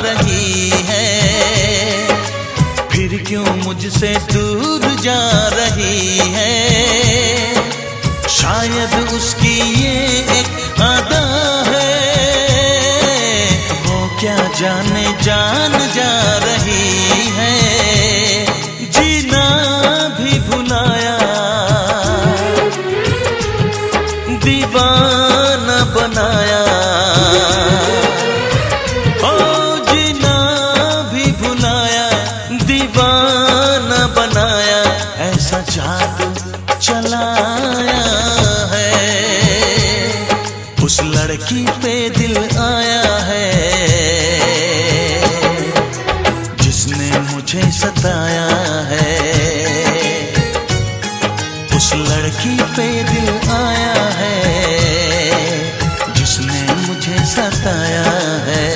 रही है, फिर क्यों मुझसे दूर जा रही है। शायद उसकी ये एक अदा है, वो क्या जाने जान जा रही है। जीना भी भुलाया, दीवाना बनाया। ओ जीना भी भुलाया, दीवाना बनाया। ऐसा जादू चलाया है, उस लड़की पे दिल आया है, जिसने मुझे सताया है। उस लड़की पे दिल आया है, जिसने मुझे सताया है।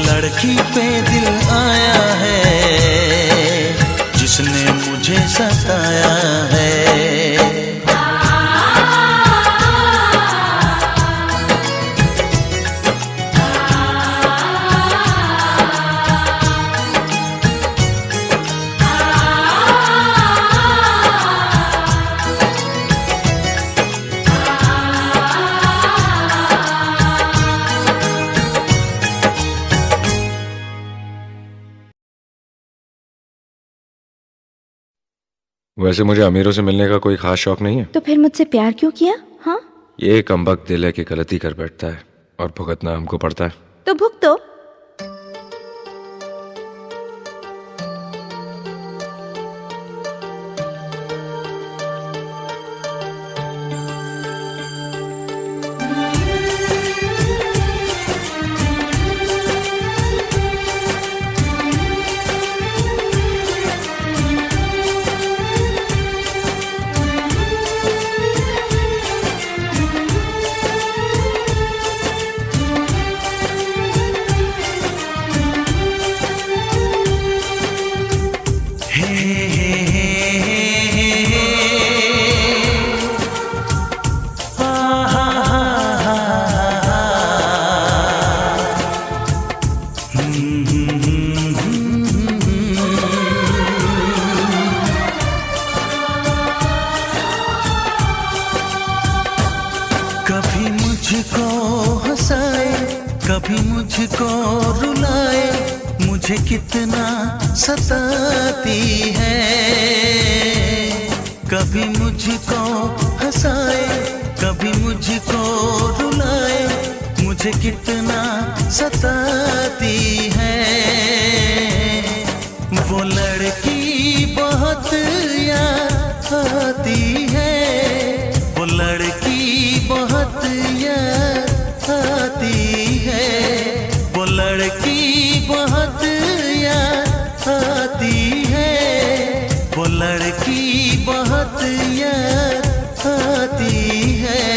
लड़की पे दिल आया है, जिसने मुझे सताया है। वैसे मुझे अमीरों से मिलने का कोई खास शौक नहीं है। तो फिर मुझसे प्यार क्यों किया? हाँ, ये कमबख्त दिल है कि गलती कर बैठता है और भुगतना हमको पड़ता है। तो भुगतो। कभी मुझको हंसाए, कभी मुझको रुलाए, मुझे कितना सताती है। कभी मुझको हंसाए, कभी मुझको रुलाए, मुझे कितना सताती है। वो लड़की बहुत याद आती है, वो लड़की बहुत याद आती है, वो लड़की बहुत याद आती है, वो लड़की बहुत याद आती है।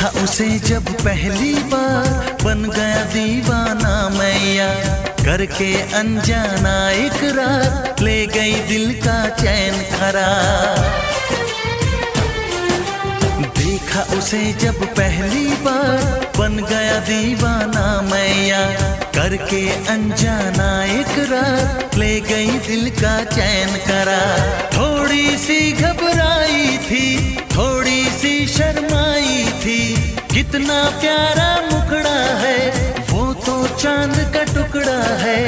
देखा उसे जब पहली बार बन गया दीवाना मैया, करके अनजाना इकरार ले गई दिल का चैन करार। देखा उसे जब पहली बार बन गया दीवाना मैया, करके अनजाना इकरार ले गई दिल का चैन करार। थोड़ी सी घबराई थी, थोड़ी सी शर्माई थी, कितना प्यारा मुखड़ा है वो तो चांद का टुकड़ा है,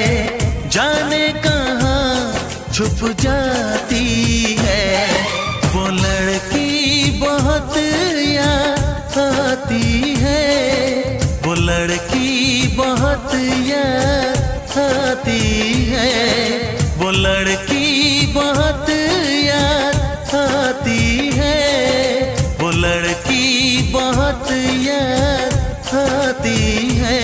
जाने कहाँ छुप जाती है। वो लड़की बहुत याद आती है, वो लड़की बहुत याद आती है, वो लड़की बहुत याद आती है, वो लड़की बहुत याद आती है।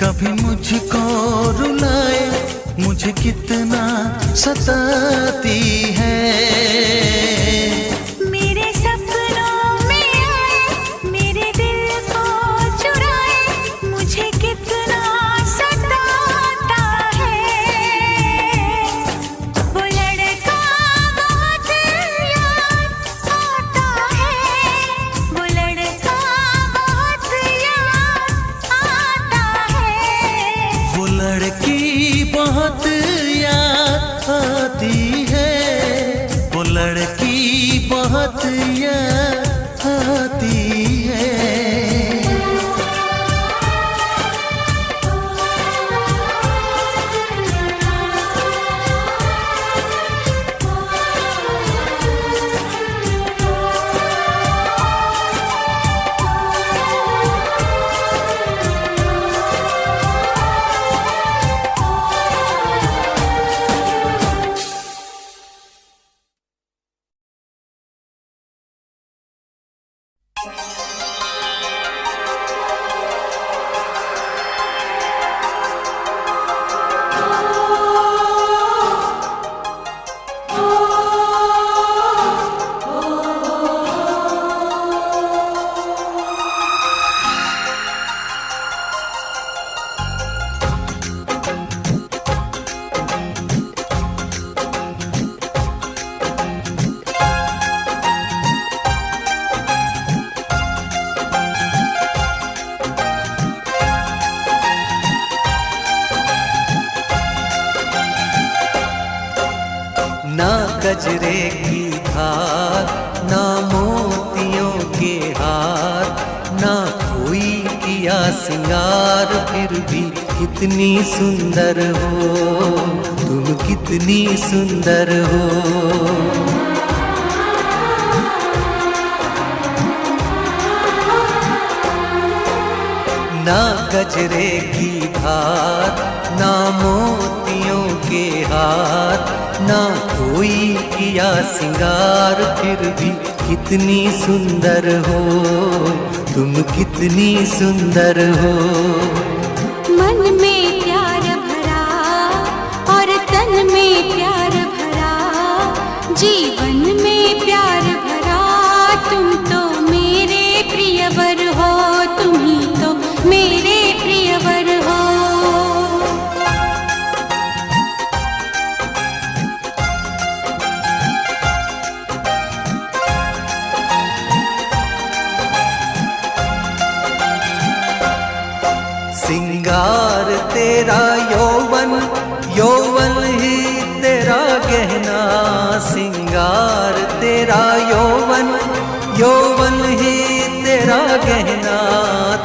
कभी मुझको रुलाए, मुझे कितना सताती है। मेरे सपनों में आए, मेरे दिल को चुराए, मुझे कितना सताता है। वो लड़का बहुत याद आता है, वो लड़का बहुत याद आता है। वो लड़की बहुत याद आती है, वो लड़की बहुत याद आती है। गजरे की धार, ना मोतियों के हार, ना कोई किया सिंगार, फिर भी कितनी सुंदर हो तुम, कितनी सुंदर हो। ना गजरे की धार, ना मोतियों के हार, ना कोई किया सिंगार, फिर भी कितनी सुंदर हो तुम, कितनी सुंदर हो। मन में प्यार भरा और तन में प्यार भरा, जीवन में प्यार भरा, तुम तो मेरे प्रियवर हो, तुम ही तो मेरे प्रियवर हो। सिंगार तेरा यौवन, यौवन ही तेरा गहना, सिंगार तेरा यौवन, यौवन ही तेरा गहना।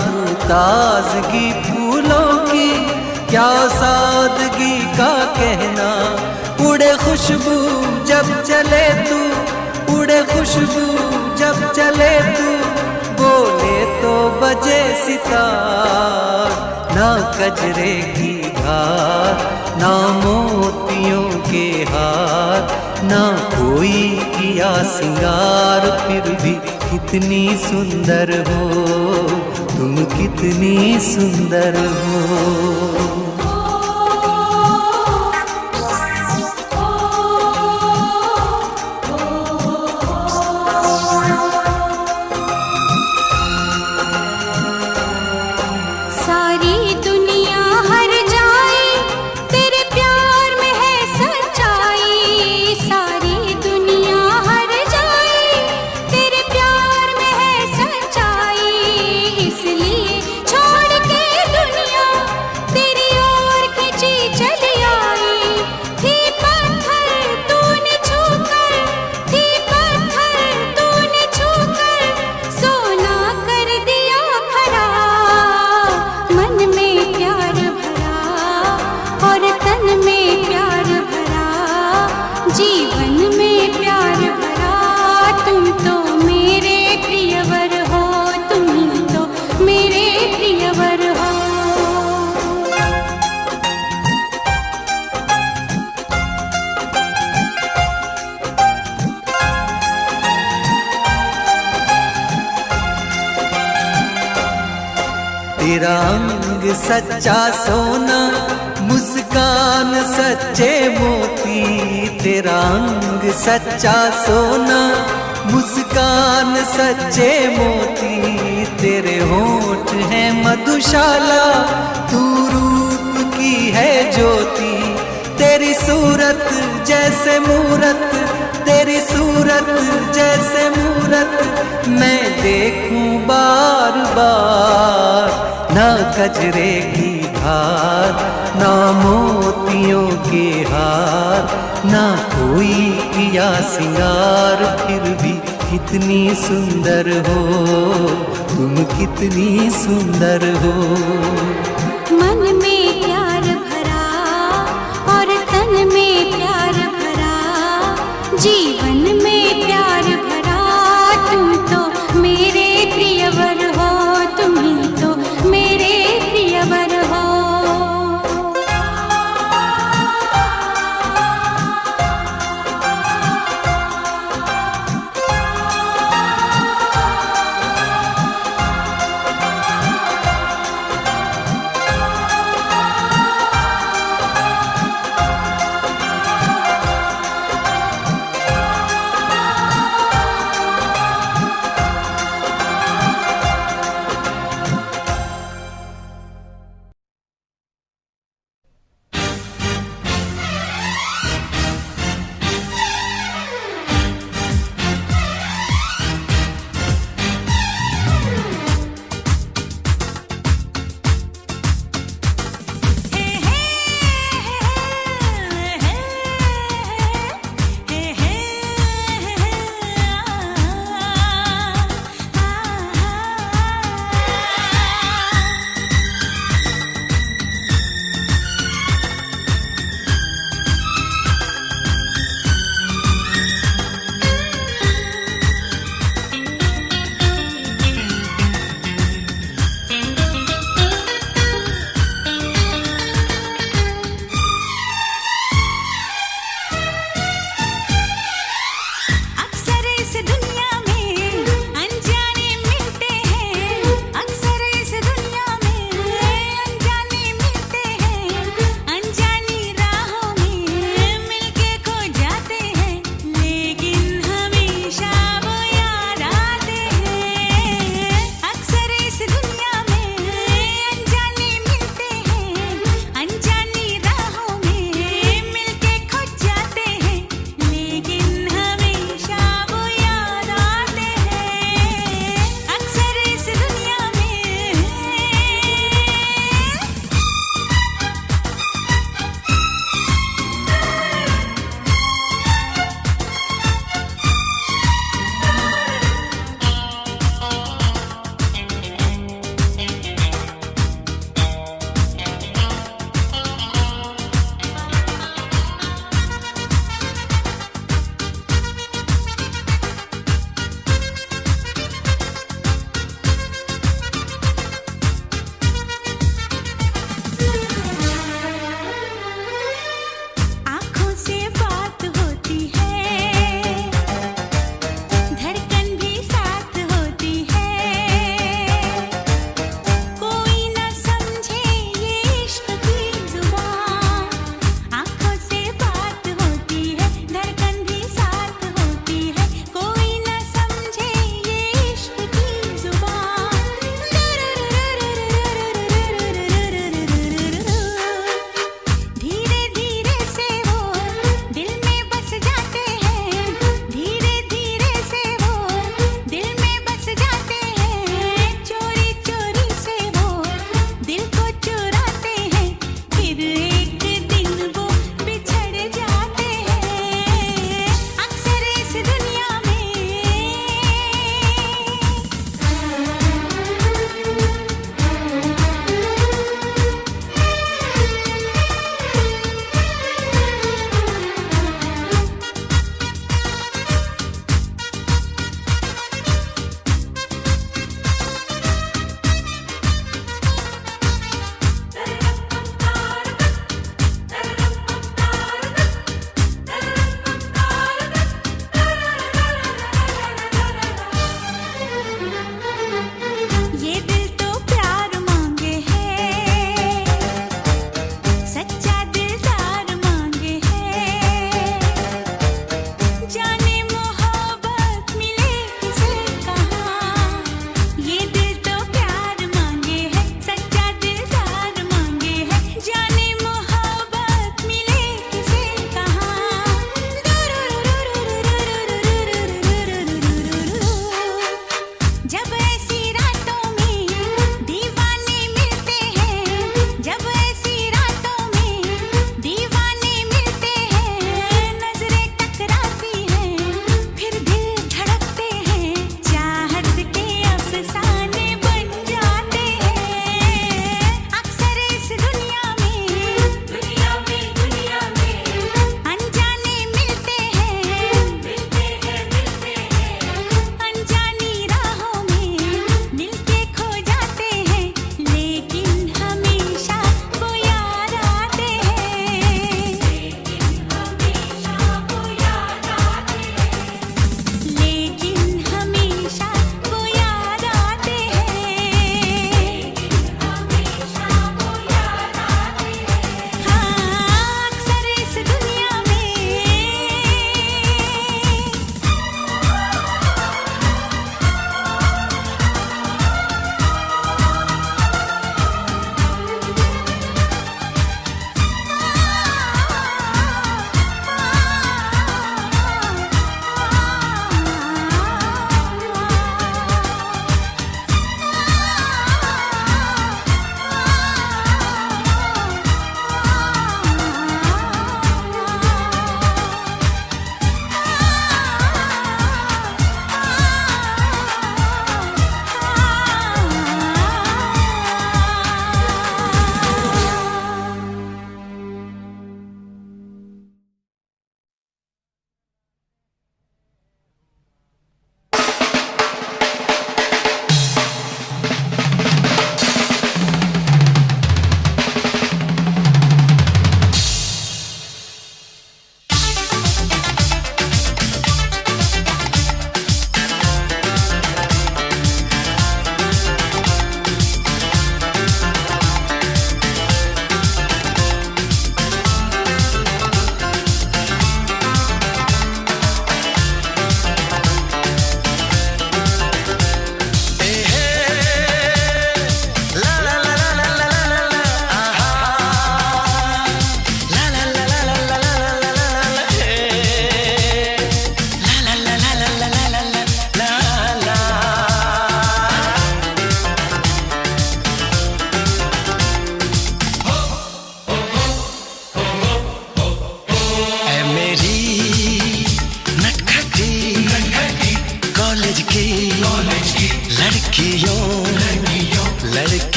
तू ताजगी फूलों की, क्या सादगी का कहना, उड़े खुशबू जब चले तू, उड़े खुशबू जब चले तू, बोले तो बजे सितार। ना गजरे की धार, ना मोतियों के हार, ना कोई किया सिंगार, फिर भी कितनी सुंदर हो तुम, कितनी सुंदर हो। सारी दुनिया हर जाए तेरे प्यार में है सच्चाई, सारी दुनिया हर जाए तेरे प्यार में है सच्चाई, इसलिए छोड़ के दुनिया तेरी ओर खिंची चली आई। थी पत्थर तूने छूकर, थी पत्थर तूने छूकर, सोना कर दिया खरा। मन में प्यार भरा और तन में प्यार भरा, जीवन में प्यार भरा, तुम तो मेरे प्रियवर हो, तुम ही तो मेरे प्रियवर हो। तेरा अंग सच्चा सोना, मुस्कान सच्चे मोती, तेरा अंग सच्चा सोना, मुस्कान सच्चे मोती, तेरे होठ हैं मधुशाला, तू रूप की है ज्योति, तेरी सूरत जैसे मूरत, तेरी सूरत जैसे मूरत, मैं देखूं बार बार। ना गजरे की धार, ना मोतियों के हार, ना कोई किया सिंगार, फिर भी कितनी सुंदर हो तुम, कितनी सुंदर हो। मन में प्यार भरा और तन में प्यार भरा, जीवन में प्यार भरा, तुम तो मेरे प्रियवर हो, तुम ही तो मेरे प्रियवर हो।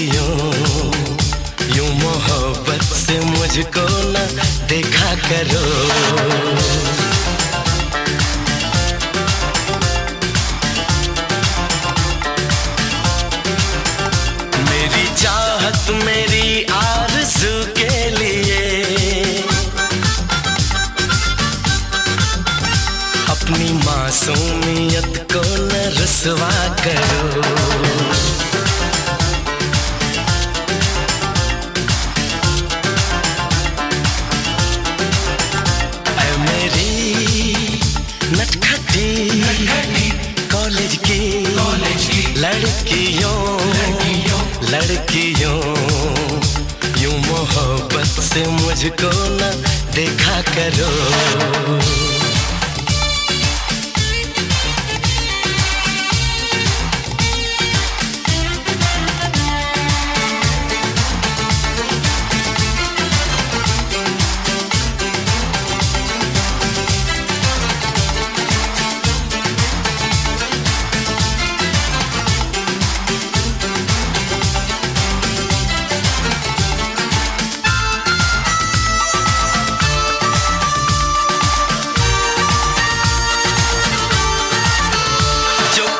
लड़कियों यूं मोहब्बत से मुझको न देखा करो। मेरी चाहत मेरी आरज़ू के लिए अपनी मासूमियत को न रुसवा करो। कॉलेज की लड़कियों यूं मोहब्बत से मुझको न देखा करो।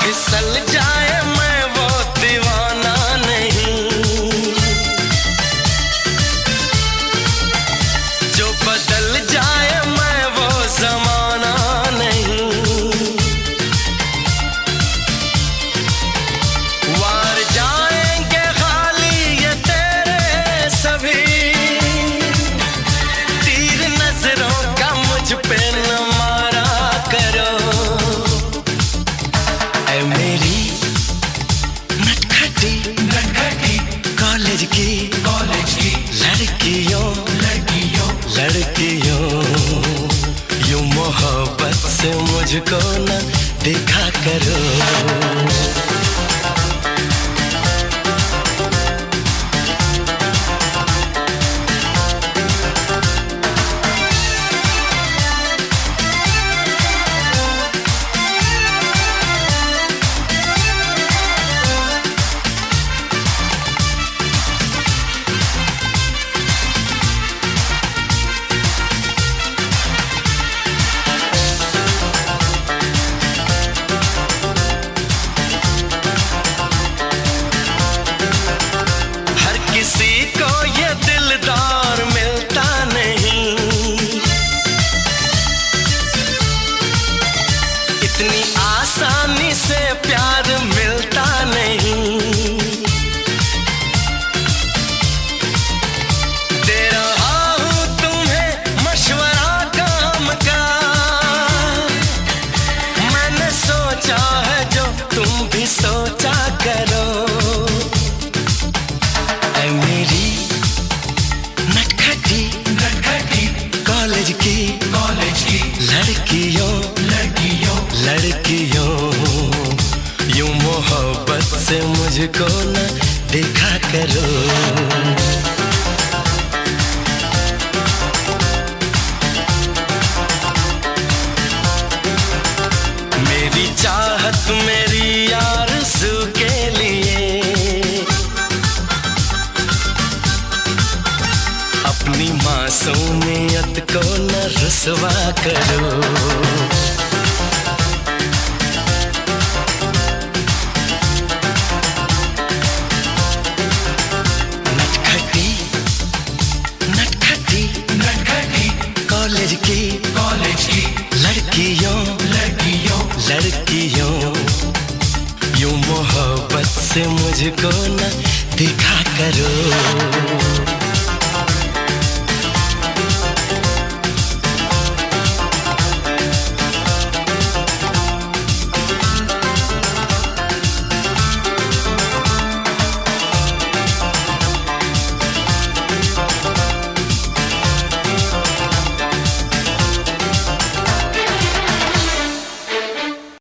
फिसल जाए मैं वो दीवाना नहीं, जो बदल जाए मैं वो ज़माना नहीं। वार जाएंगे खाली ये तेरे सभी तीर नजरों का मुझ पे न मारा करो। मेरी नटखटी कॉलेज की लड़कियों यूं मोहब्बत से मुझको न देखा करो। किसी को ये दिलदार मिलता नहीं, इतनी आसानी से प्यार मिलता नहीं। दे रहा हूँ तुम्हें मशवरा काम का, मैंने सोचा है जो तुम भी सोचा करो। मेरी नटखटी कॉलेज की लड़कियों यूं मोहब्बत से मुझको न देखा करो। मेरी चाहत मेरी आरज़ू के लिए अपनी मासूमियत को न रुसवा करो। नटखटी कॉलेज की लड़कियों यूं मोहब्बत से मुझको न देखा करो।